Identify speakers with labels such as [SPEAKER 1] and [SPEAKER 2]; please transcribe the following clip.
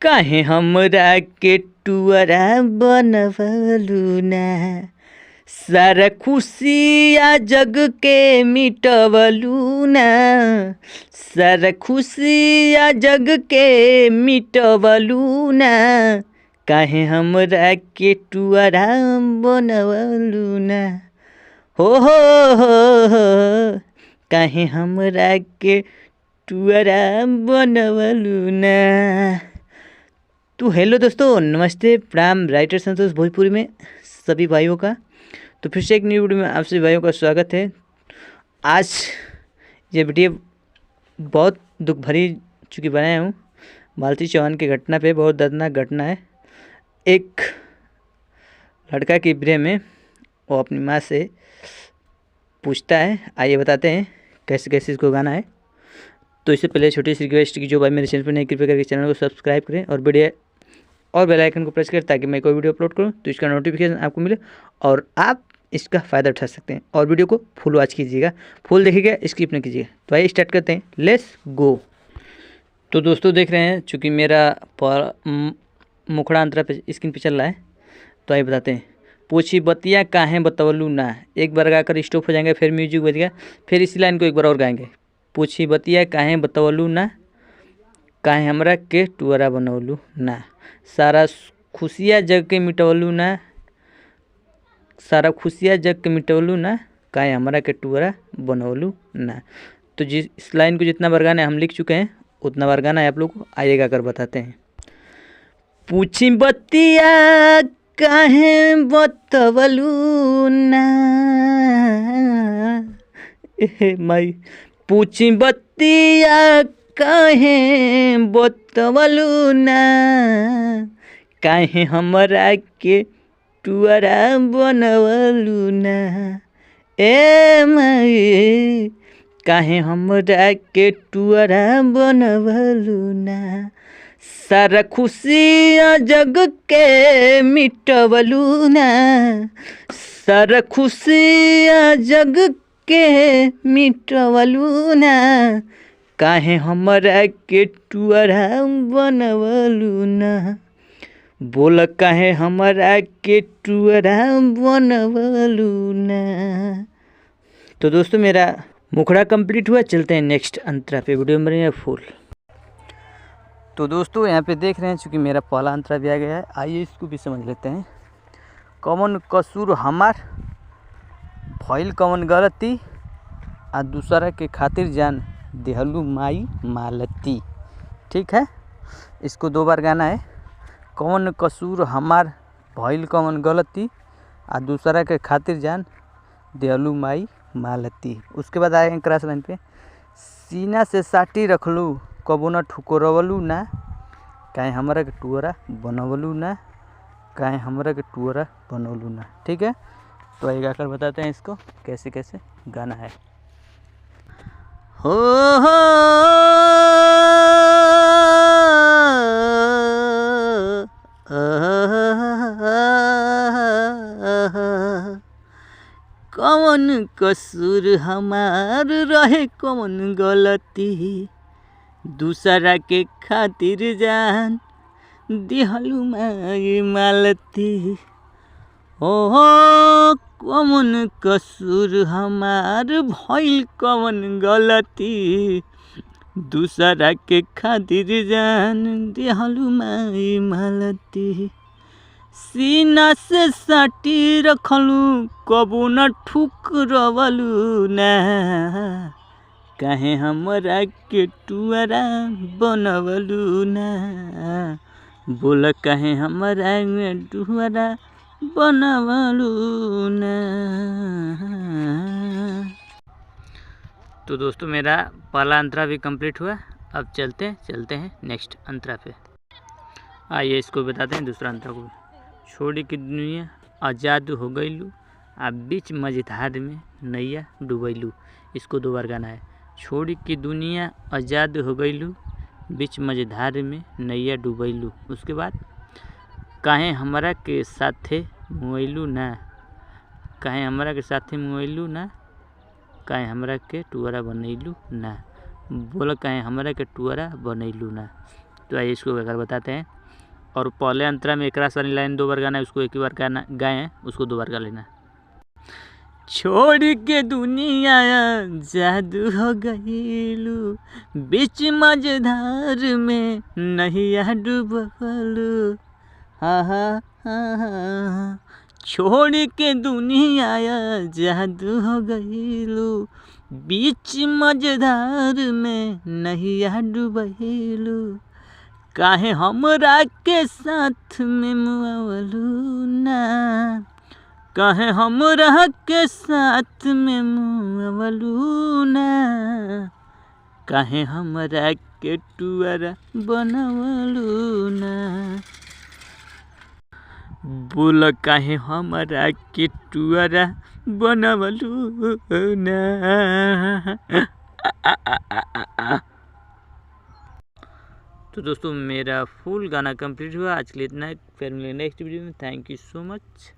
[SPEAKER 1] काहे हमरा के टुअरा बनवलू ना। सारा खुशिया जग के मिटवलू ना। सारा खुशिया जग के मिटवलू ना। काहे हमरा के टुअरा बनवलू ना। हो काहे हमरा के टुअरा बनवलू ना। तो हेलो दोस्तों, नमस्ते, प्रणाम। राइटर संतोष भोजपुरी में सभी भाइयों का तो फिर से एक न्यू वीडियो में आप सभी भाइयों का स्वागत है। आज ये वीडियो बहुत दुख भरी चूँकि बनाया हूँ। मालती चौहान की घटना पे, बहुत दर्दनाक घटना है। एक लड़का की ब्रेन में वो अपनी माँ से पूछता है, आइए बताते हैं कैसे कैसे इसको गाना है। तो इससे पहले छोटी सी रिक्वेस्ट की जो भाई मेरे चैनल पर नए, कृपया करके चैनल को सब्सक्राइब करें और वीडियो और बेल आइकन को प्रेस करें ताकि मैं कोई वीडियो अपलोड करूं तो इसका नोटिफिकेशन आपको मिले और आप इसका फ़ायदा उठा सकते हैं। और वीडियो को फुल वॉच कीजिएगा, फुल देखिएगा, स्किप नहीं कीजिएगा। तो आइए स्टार्ट करते हैं, लेट्स गो। तो दोस्तों देख रहे हैं, चूँकि मेरा मुखड़ा अंतरा पे स्क्रीन पे चल रहा है, तो आइए बताते हैं। पूछी बतिया काहे बतवलू ना। एक बार गाकर स्टॉप हो जाएंगे, फिर म्यूजिक बजेगा, फिर इसी लाइन को एक बार और गाएंगे। पूछी बतिया काहे बतवलू ना। काहे हमरा के टुअरा बनवलू ना। सारा खुशिया जग के मिटवलू ना। सारा खुशिया जग के मिटवलू ना। काहे हमरा के टुअरा बनवलू ना। तो जिस इस लाइन को जितना बार गाना हम लिख चुके हैं उतना बार गाना है आप लोग को। आइए गाकर बताते हैं। पूछी बतिया काहे बतवलू ना। माई पूछी बतिया काहे बतवलू ना। काहे हमरा के टुअरा बनवलू ना। ए माई काहे हमरा के टुअरा बनवलू ना। सारा खुशिया जग के मिटवलू ना। सारा खुशिया जग के मिटवलू ना। काहे हमरा के टुअरा बनवलू ना। बोल काहे हमरा के टुअरा बनवलू ना। तो दोस्तों मेरा मुखड़ा कंप्लीट हुआ, चलते हैं नेक्स्ट अंतरा पे। वीडियो में बनेगा फुल। तो दोस्तों यहाँ पे देख रहे हैं, चूँकि मेरा पहला अंतरा भी आ गया है। आइए इसको भी समझ लेते हैं। कौन कसूर हमार भइल कौन गलती आ दूसरा के खातिर जान देहलू माई मालती। ठीक है, इसको दो बार गाना है। कौन कसूर हमार भइल कौन गलती आ दूसरा के खातिर जान देहलू माई मालती। उसके बाद आएंगे क्रॉस लाइन पे। सीना से साटी रखलू कबो न ठुकरवलू ना। काहे हमरा के टुअरा बनवलू ना। काहे हमरा के टुअरा बनवलू ना। ठीक है, तो आइए गाकर बताते हैं इसको कैसे कैसे गाना है। हो कौन कसूर हमार रहे कौन गलती दूसरा के खातिर जान दिहलू माई मालती। हो कौन कसूर हमार भइल कौन गलती दूसरा के खातिर जान दिहलू माई मालती। सीना से साटी रखलू कबो न ठुकरवलू ना। काहे हमरा के टुअरा बनवलू ना। बोल काहे हमरा के टुअरा बनवलू ना। तो दोस्तों मेरा पहला अंतरा भी कंप्लीट हुआ। अब चलते हैं नेक्स्ट अंतरा पे। आइए इसको बताते हैं दूसरा अंतरा को। छोड़ी की दुनिया आज़ाद हो गईलू आ बीच मझधार में नैया डूबैलू। इसको दो बार गाना है। छोड़ी की दुनिया आज़ाद हो गईलू बीच मझधार में नैया डूबैलू। उसके बाद काहे हमरा के साथे मुआइलू ना। काहे हमरा के साथे मुआइलू ना। काहे हमरा के टुअरा बनैलू ना। बोल काहे हमरा के टुअरा बनैलू ना। तो आइए इसको गाकर बताते हैं। और पहले अंतरा में एक रास वाली लाइन 2 बार गाना है, उसको एक ही बार गाना गाएँ, उसको 2 बार गा लेना। छोड़ के दुनिया जादू हो गईलू, बीच मझधार में नैया डूबलू। हाँ हाँ हाँ हाँ, छोड़ के दुनिया जादू हो गईलू, बीच मझधार में नैया डूबलू। काहे हमरा के साथ में मुआवलू ना, काहे हमरा के साथ में मुआवलू ना, काहे हमरा के टुअरा बनवलू ना। बोल काहे हमरा के टुअरा बनवलू ना। तो दोस्तों मेरा फुल गाना कंप्लीट हुआ। आज के लिए इतना है, फिर मिलेंगे नेक्स्ट वीडियो में। Thank you so much.